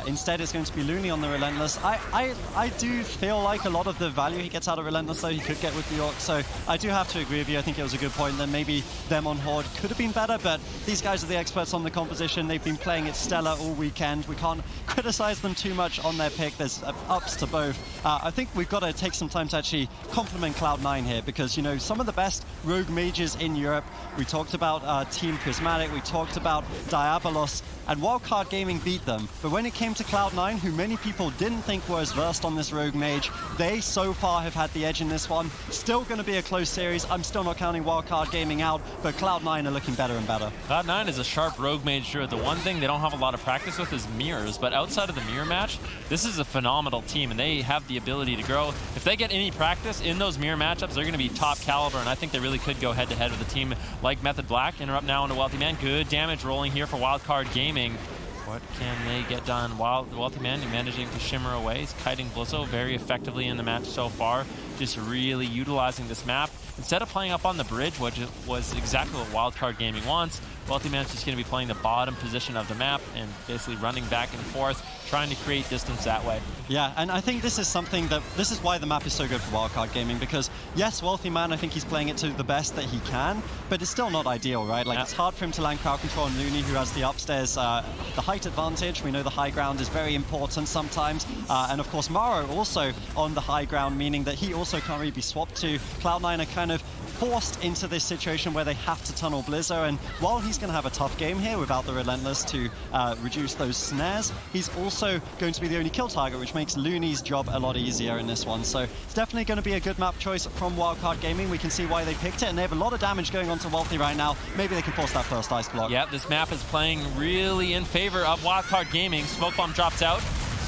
instead it's going to be Looney on the Relentless. I do feel like a lot of the value he gets out of Relentless, though, he could get with the Orc. So I do have to agree with you. I think it was a good point that maybe them on Horde could have been better, but these guys are the experts on the composition. They've been playing it stellar all weekend. We can't criticize them too much on their pick. There's ups to both. I think we've got to take some time to actually compliment Cloud9 here, because, you know, some of the best rogue mages in Europe, we talked about Team Prismatic, we talked about Diabolos, and Wildcard Gaming beat them. But when it came to Cloud9, who many people didn't think were as versed on this rogue mage, they so far have had the edge in this one. Still going to be a close series. I'm still not counting Wildcard Gaming out, but Cloud9 are looking better and better. Cloud9 is a sharp rogue mage druid. The one thing they don't have a lot of practice with is mirrors, but outside of the mirror match, this is a phenomenal team, and they have the ability to grow. If they get any practice in those mirror matchups, they're going to be top caliber, and I think they really could go head-to-head with a team like Method Black. Interrupt now into Wealthy Man. Good damage rolling here for Wildcard Gaming. What can they get done? Wealthy Man managing to shimmer away. He's kiting Blizzo very effectively in the match so far. Just really utilizing this map. Instead of playing up on the bridge, which was exactly what Wildcard Gaming wants, Wealthy Man's just going to be playing the bottom position of the map and basically running back and forth, trying to create distance that way. Yeah, and I think this is something that, this is why the map is so good for Wildcard Gaming, because yes, Wealthy Man, I think he's playing it to the best that he can, but it's still not ideal, right? Like, it's hard for him to land crowd control on Looney, who has the upstairs, the height advantage. We know the high ground is very important sometimes, and of course Maro also on the high ground, meaning that he also can't really be swapped to. Cloud9 are kind of forced into this situation where they have to tunnel Blizzo, and while he's going to have a tough game here without the Relentless to reduce those snares, he's also going to be the only kill target, which makes Looney's job a lot easier in this one. So it's definitely going to be a good map choice from Wildcard Gaming. We can see why they picked it, and they have a lot of damage going on to Wealthy right now. Maybe they can force that first ice block. Yeah, this map is playing really in favor of Wildcard Gaming. Smoke Bomb drops out.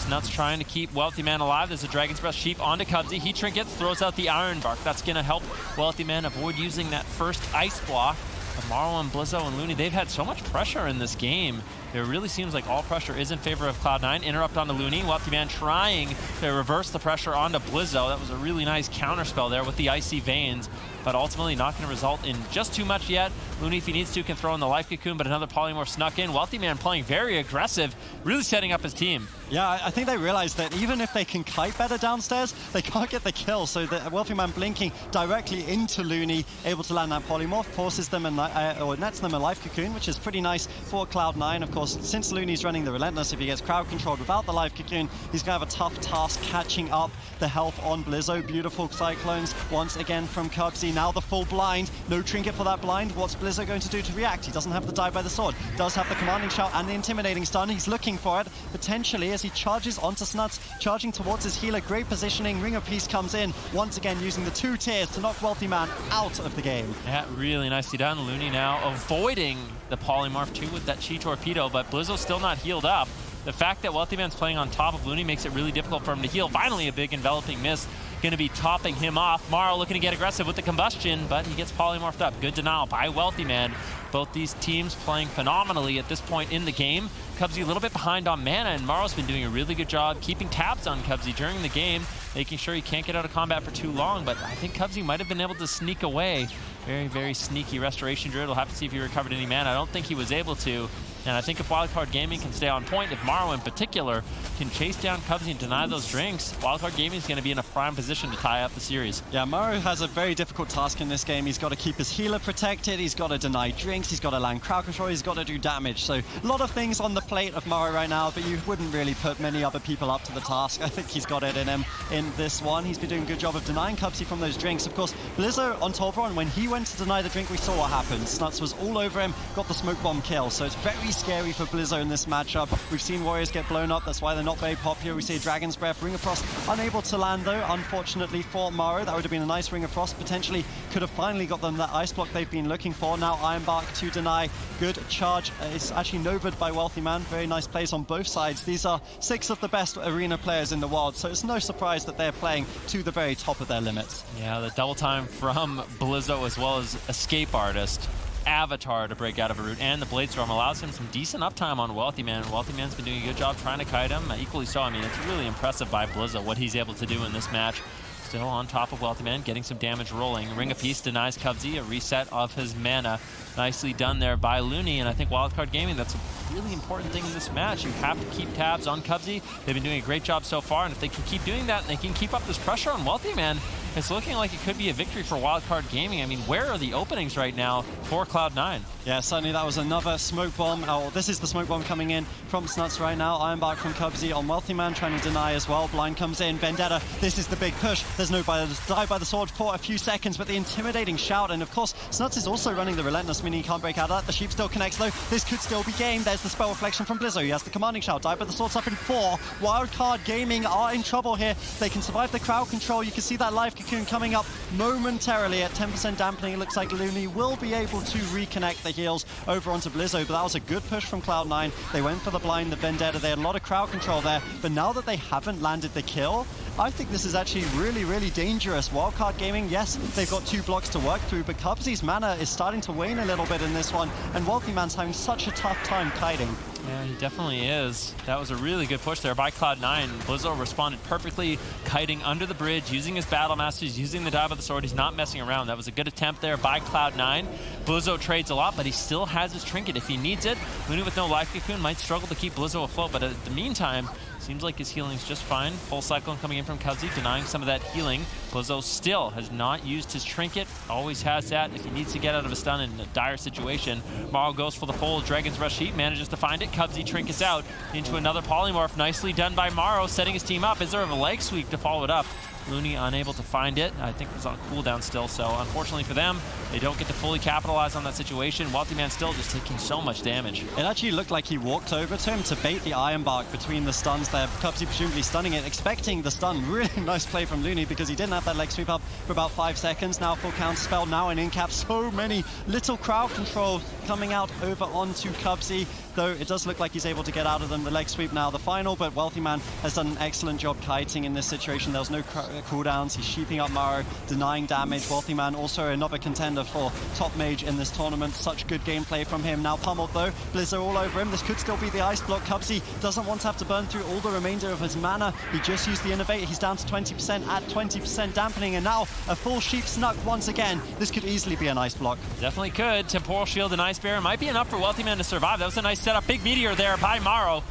Nuts trying to keep Wealthy Man alive. There's a Dragon's Breath Sheep onto Cubsy. He trinkets, throws out the Iron Bark. That's going to help Wealthy Man avoid using that first ice block. But Marlow and Blizzo and Looney, they've had so much pressure in this game. It really seems like all pressure is in favor of Cloud9. Interrupt onto Looney. Wealthy Man trying to reverse the pressure onto Blizzo. That was a really nice counterspell there with the Icy Veins, but ultimately not going to result in just too much yet. Looney, if he needs to, can throw in the Life Cocoon, but another Polymorph snuck in. Wealthy Man playing very aggressive, really setting up his team. Yeah, I think they realize that even if they can kite better downstairs, they can't get the kill. So the Wealthy Man blinking directly into Looney, able to land that Polymorph, forces them or nets them a Life Cocoon, which is pretty nice for Cloud9. Of course, since Looney's running the Relentless, if he gets crowd controlled without the Life Cocoon, he's going to have a tough task catching up the health on Blizzo. Beautiful Cyclones once again from Cubsy. Now the full blind. No trinket for that blind. What's Blizzo going to do to react? He doesn't have the die by the sword. Does have the commanding shout and the intimidating stun. He's looking for it, potentially, as he charges onto Snuts, charging towards his healer. Great positioning. Ring of Peace comes in, once again using the 2 tiers to knock Wealthy Man out of the game. Yeah, really nicely done. Looney now avoiding the Polymorph too with that Chi Torpedo, but Blizzo's still not healed up. The fact that Wealthy Man's playing on top of Looney makes it really difficult for him to heal. Finally, a big enveloping miss going to be topping him off. Morrow looking to get aggressive with the combustion, but he gets polymorphed up. Good denial by Wealthy Man. Both these teams playing phenomenally at this point in the game. Cubsy a little bit behind on mana, and Morrow's been doing a really good job keeping tabs on Cubsy during the game, making sure he can't get out of combat for too long, but I think Cubsy might have been able to sneak away. Very, very sneaky Restoration Druid. We'll have to see if he recovered any mana. I don't think he was able to. And I think if Wildcard Gaming can stay on point, if Morrow in particular can chase down Cubsy and deny those drinks, Wildcard Gaming is going to be in a prime position to tie up the series. Yeah, Morrow has a very difficult task in this game. He's got to keep his healer protected, he's got to deny drinks, he's got to land crowd control, he's got to do damage. So a lot of things on the plate of Morrow right now, but you wouldn't really put many other people up to the task. I think he's got it in him in this one. He's been doing a good job of denying Cubsy from those drinks. Of course, Blizzo on Tolvaron, when he went to deny the drink, we saw what happened. Snuts was all over him, got the smoke bomb kill. So it's very scary for Blizzo in this matchup. We've seen Warriors get blown up, that's why they're not very popular. We see a Dragon's Breath, Ring of Frost unable to land though, unfortunately for Maro. That would have been a nice Ring of Frost, potentially could have finally got them that ice block they've been looking for. Now Iron Bark to deny, good charge. It's actually novaed by Wealthy Man, very nice plays on both sides. These are 6 of the best arena players in the world, so it's no surprise that they're playing to the very top of their limits. Yeah, the double time from Blizzo as well as Escape Artist, Avatar to break out of a route, and the Blade Storm allows him some decent uptime on Wealthy Man. Wealthy Man's been doing a good job trying to kite him. Equally so, I mean, it's really impressive by Blizzo what he's able to do in this match. Still on top of Wealthy Man, getting some damage rolling. Ring of Peace denies Cubsy a reset of his mana. Nicely done there by Looney, and I think Wildcard Gaming, that's a really important thing in this match. You have to keep tabs on Cubsy. They've been doing a great job so far, and if they can keep doing that and they can keep up this pressure on Wealthy Man, it's looking like it could be a victory for Wildcard Gaming. I mean, where are the openings right now for Cloud9? Yeah, certainly that was another smoke bomb. Oh, this is the smoke bomb coming in from Snuts right now. Iron Bark from Cubsy on Wealthy Man trying to deny as well. Blind comes in. Vendetta, this is the big push. There's no die by the sword for a few seconds, but the intimidating shout. And of course, Snuts is also running the Relentless, meaning he can't break out of that. The Sheep still connects though. This could still be game. There's the spell reflection from Blizzo. He has the commanding shout. Die by the sword's up in 4. Wildcard Gaming are in trouble here. They can survive the crowd control. You can see that live cocoon coming up momentarily at 10% dampening. It looks like Looney will be able to reconnect the heals over onto Blizzo, but that was a good push from Cloud9. They went for the blind, the Vendetta. They had a lot of crowd control there, but now that they haven't landed the kill, I think this is actually really, really dangerous. Wildcard Gaming, yes, they've got 2 blocks to work through, but Cubsy's mana is starting to wane a little bit in this one, and Wealthy Man's having such a tough time kiting. Yeah, he definitely is. That was a really good push there by Cloud9. Blizzo responded perfectly, kiting under the bridge, using his Battle Masters, using the dive of the sword. He's not messing around. That was a good attempt there by Cloud9. Blizzo trades a lot, but he still has his trinket if he needs it. Looney with no life cocoon might struggle to keep Blizzo afloat, but at the meantime, seems like his healing's just fine. Full Cyclone coming in from Cubsy, denying some of that healing. Blizzo still has not used his trinket, always has that if he needs to get out of a stun in a dire situation. Morrow goes for the full Dragon's Rush Heat, manages to find it. Cubsy trinkets out into another polymorph. Nicely done by Morrow, setting his team up. Is there a leg sweep to follow it up? Looney unable to find it. I think it was on cooldown still, so unfortunately for them, they don't get to fully capitalize on that situation. Wealthy Man still just taking so much damage. It actually looked like he walked over to him to bait the Iron Bark between the stuns there. Cubsy presumably stunning it, expecting the stun. Really nice play from Looney because he didn't have that leg sweep up for about 5 seconds. Now full counter spell, now an in-cap. So many little crowd control coming out over onto Cubsy, though it does look like he's able to get out of them. The leg sweep now the final, but Wealthy Man has done an excellent job kiting in this situation. There was no cooldowns. He's sheeping up Morrow, denying damage. Wealthy Man also another contender for top mage in this tournament. Such good gameplay from him. Now pummeled though, Blizzo all over him. This could still be the ice block. Cubsy doesn't want to have to burn through all the remainder of his mana. He just used the Innovate. He's down to 20% at 20% dampening, and now a full Sheep Snuck once again. This could easily be an ice block. Definitely could. Temporal Shield and Ice Bear might be enough for Wealthy Man to survive. That was a nice setup. Big meteor there by Morrow.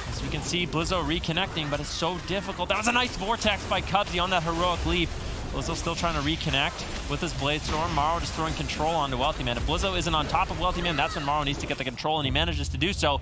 As we can see, Blizzo reconnecting, but it's so difficult. That was a nice Vortex by Cubsy on that heroic leap. Blizzo still trying to reconnect with his Blade Storm. Morrow just throwing control onto Wealthy Man. If Blizzo isn't on top of Wealthy Man, that's when Morrow needs to get the control, and he manages to do so.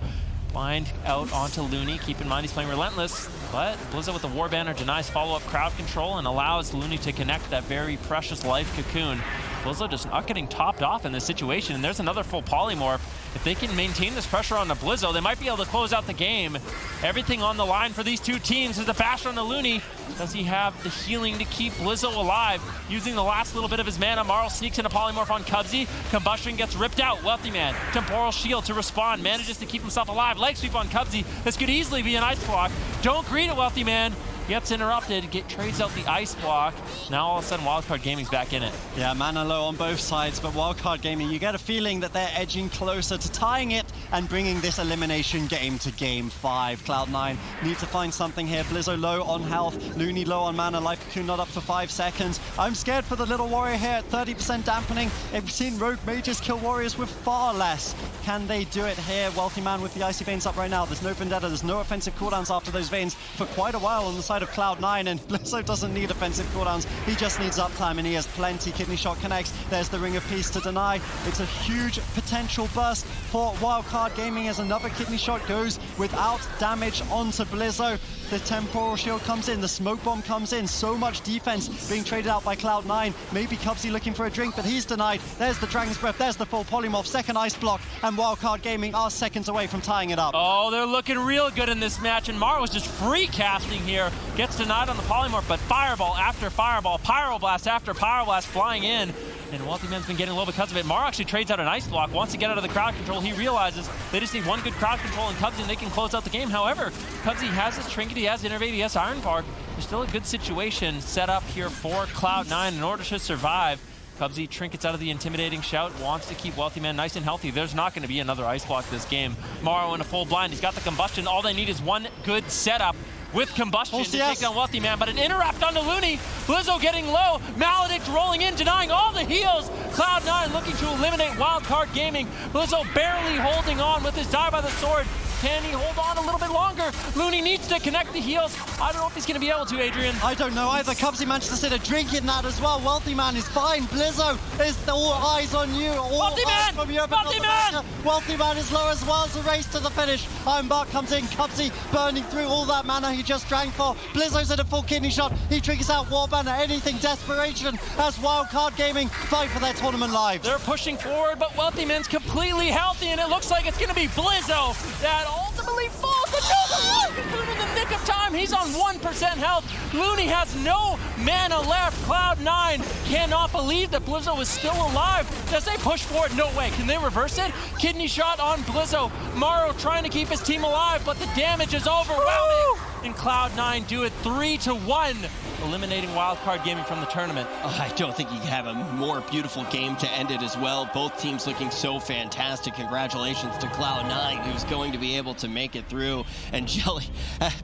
Bind out onto Looney. Keep in mind he's playing Relentless, but Blizzo with the War Banner denies follow-up crowd control and allows Looney to connect that very precious life cocoon. Blizzo just not getting topped off in this situation, and there's another full polymorph. If they can maintain this pressure on the Blizzo, they might be able to close out the game. Everything on the line for these two teams. There's a bash on the Looney. Does he have the healing to keep Blizzo alive? Using the last little bit of his mana, Marl sneaks in a polymorph on Cubsy. Combustion gets ripped out. Wealthy Man, Temporal Shield to respond. Manages to keep himself alive. Leg sweep on Cubsy. This could easily be an ice block. Don't greet it, Wealthy Man. Gets interrupted, trades out the ice block. Now all of a sudden Wildcard Gaming's back in it. Yeah, mana low on both sides, but Wildcard Gaming, you get a feeling that they're edging closer to tying it and bringing this elimination game to game 5. Cloud9 need to find something here. Blizzo low on health, Looney low on mana, Life Cocoon not up for 5 seconds. I'm scared for the little warrior here at 30% dampening. We've seen rogue mages kill warriors with far less. Can they do it here? Wealthy Man with the icy veins up right now. There's no vendetta, there's no offensive cooldowns after those veins for quite a while on the side side of Cloud9, and Blizzo doesn't need offensive cooldowns. He just needs uptime, and he has plenty. Kidney Shot connects. There's the Ring of Peace to deny. It's a huge potential burst for Wildcard Gaming as another Kidney Shot goes without damage onto Blizzo. The Temporal Shield comes in, the Smoke Bomb comes in, so much defense being traded out by Cloud9. Maybe Cubsy looking for a drink, but he's denied. There's the Dragon's Breath, there's the full Polymorph, second Ice Block, and Wildcard Gaming are seconds away from tying it up. Oh, they're looking real good in this match, and Maro was just free casting here. Gets denied on the Polymorph, but Fireball after Fireball, Pyroblast after Pyroblast flying in. And Wealthy Man's been getting low because of it. Maro actually trades out an Ice Block, wants to get out of the crowd control. He realizes they just need one good crowd control and Cubsy, and they can close out the game. However, Cubsy has his Trinket, he has Innervate, he has Iron Bark. There's still a good situation set up here for Cloud9 in order to survive. Cubsy trinkets out of the intimidating shout, wants to keep Wealthy Man nice and healthy. There's not going to be another Ice Block this game. Maro in a full blind, he's got the Combustion. All they need is one good setup with Combustion to take down Wealthy Man, but an interrupt onto Looney. Blizzo getting low, Maledict rolling in, denying all the heals. Cloud9 looking to eliminate Wildcard Gaming. Blizzo barely holding on with his Die by the Sword. Can he hold on a little bit longer? Looney needs to connect the heals. I don't know if he's going to be able to, Adrian. I don't know either. Cubsy managed to sit a drink in that as well. Wealthy Man is fine. Blizzo is all eyes on you. All Wealthy eyes Man! from you. Wealthy Man! Wealthy Man is low as well as the race to the finish. Ironbark comes in. Cubsy burning through all that mana he just drank for. Blizzo's in a full Kidney Shot. He triggers out Warband at anything. Desperation as Wildcard Gaming fight for their tournament lives. They're pushing forward, but Wealthy Man's completely healthy, and it looks like it's going to be Blizzo that ultimately falls. But no, the in the nick of time. He's on 1% health. Looney has no mana left. Cloud9 cannot believe that Blizzo is still alive. As they push forward, no way. Can they reverse it? Kidney Shot on Blizzo. Maro trying to keep his team alive, but the damage is overwhelming. And Cloud9 do it 3-1, eliminating Wildcard Gaming from the tournament. I don't think you can have a more beautiful game to end it as well. Both teams looking so fantastic. Congratulations to Cloud9, who's going to be able to make it through. And Jelly,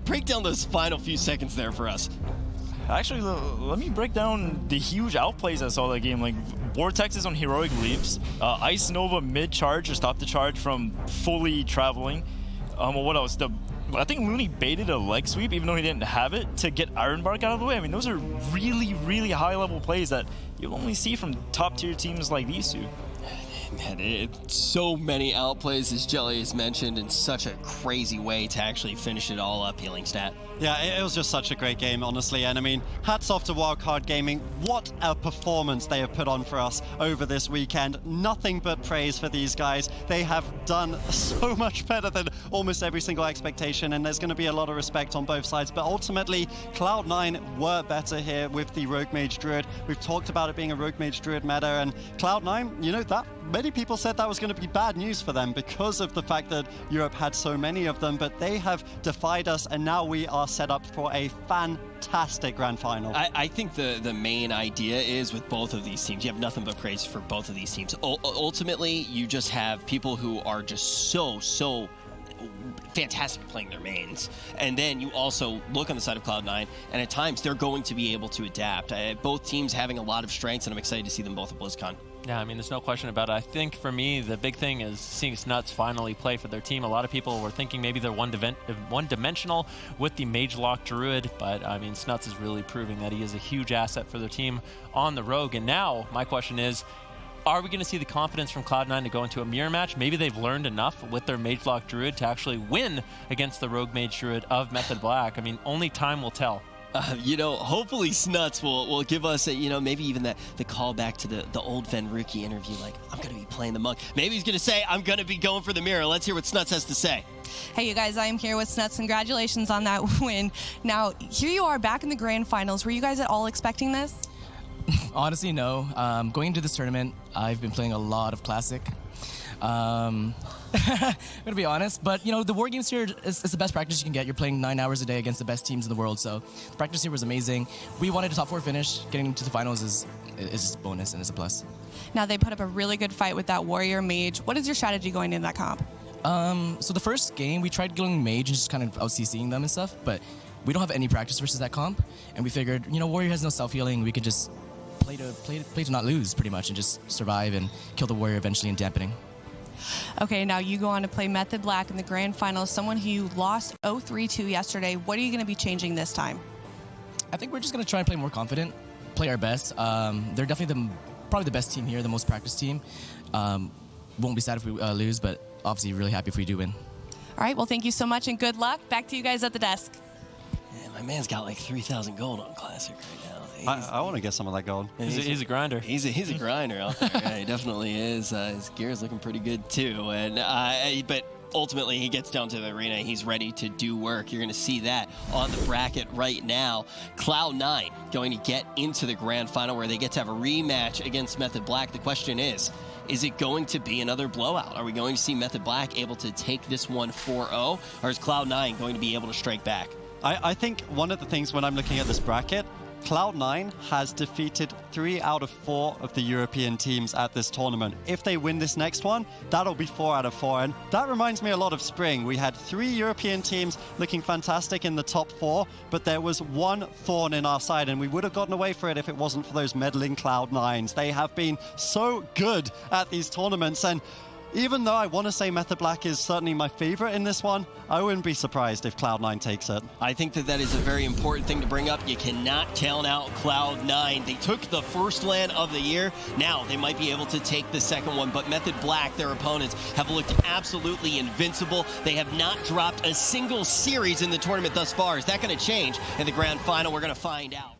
break down those final few seconds there for us. Actually, let me break down the huge outplays I saw that game. Like, Vortex is on Heroic Leaps. Ice Nova mid-charge to stop the charge from fully traveling. What else? I think Looney baited a leg sweep, even though he didn't have it, to get Iron Bark out of the way. I mean, those are really, really high-level plays that you'll only see from top-tier teams like these two. Man, so many outplays, as Jelly has mentioned, in such a crazy way to actually finish it all up. Healing stat. Yeah, it was just such a great game, honestly. And I mean, hats off to Wildcard Gaming. What a performance they have put on for us over this weekend. Nothing but praise for these guys. They have done so much better than almost every single expectation, and there's going to be a lot of respect on both sides. But ultimately, Cloud9 were better here with the Rogue Mage Druid. We've talked about it being a Rogue Mage Druid meta, and Cloud9, you know, that many people said that was going to be bad news for them because of the fact that Europe had so many of them, but they have defied us, and now we are set up for a fantastic grand final. I think the main idea is with both of these teams, you have nothing but praise for both of these teams. Ultimately, you just have people who are just so fantastic playing their mains. And then you also look on the side of Cloud9, and at times they're going to be able to adapt. Both teams having a lot of strengths, and I'm excited to see them both at BlizzCon. Yeah, I mean, there's no question about it. I think for me, the big thing is seeing Snuts finally play for their team. A lot of people were thinking maybe they're one-dimensional with the Mage Lock Druid, but I mean, Snuts is really proving that he is a huge asset for their team on the Rogue. And now, my question is, are we going to see the confidence from Cloud9 to go into a mirror match? Maybe they've learned enough with their Mage Lock Druid to actually win against the Rogue Mage Druid of Method Black. I mean, only time will tell. Hopefully Snuts will give us maybe even the callback to the old Ven Rookie interview, like, I'm going to be playing the monk. Maybe he's going to say, I'm going to be going for the mirror. Let's hear what Snuts has to say. Hey, you guys, I am here with Snuts. Congratulations on that win. Now, here you are back in the grand finals. Were you guys at all expecting this? Honestly, no. Going into this tournament, I've been playing a lot of Classic. I'm gonna be honest, but the war games here is the best practice you can get. You're playing 9 hours a day against the best teams in the world, so the practice here was amazing. We wanted a top 4 finish. Getting to the finals is a bonus and is a plus. Now, they put up a really good fight with that Warrior Mage. What is your strategy going into that comp? So the first game, we tried going Mage and just kind of out-CCing them and stuff, but we don't have any practice versus that comp, and we figured, Warrior has no self-healing. We could just play to not lose, pretty much, and just survive and kill the Warrior eventually in dampening. Okay, now you go on to play Method Black in the grand finals, someone who you lost 0-3 to yesterday. What are you going to be changing this time? I think we're just gonna try and play more confident, play our best. They're definitely probably the best team here, the most practiced team. Won't be sad if we lose, but obviously really happy if we do win. All right, well, thank you so much and good luck. Back to you guys at the desk. Yeah, my man's got like 3,000 gold on Classic right now. I want to get some of that gold. He's a grinder. He's a grinder out there. Yeah, he definitely is. His gear's looking pretty good too. And but ultimately, he gets down to the arena. He's ready to do work. You're going to see that on the bracket right now. Cloud9 going to get into the grand final where they get to have a rematch against Method Black. The question is it going to be another blowout? Are we going to see Method Black able to take this one 4-0? Or is Cloud9 going to be able to strike back? I think one of the things when I'm looking at this bracket, Cloud9 has defeated 3 out of 4 of the European teams at this tournament. If they win this next one, that'll be 4 out of 4. And that reminds me a lot of spring. We had 3 European teams looking fantastic in the top 4, but there was one thorn in our side, and we would have gotten away for it if it wasn't for those meddling Cloud9s. They have been so good at these tournaments, and even though I want to say Method Black is certainly my favorite in this one, I wouldn't be surprised if Cloud9 takes it. I think that is a very important thing to bring up. You cannot count out Cloud9. They took the first LAN of the year. Now they might be able to take the second one, but Method Black, their opponents, have looked absolutely invincible. They have not dropped a single series in the tournament thus far. Is that going to change in the grand final? We're going to find out.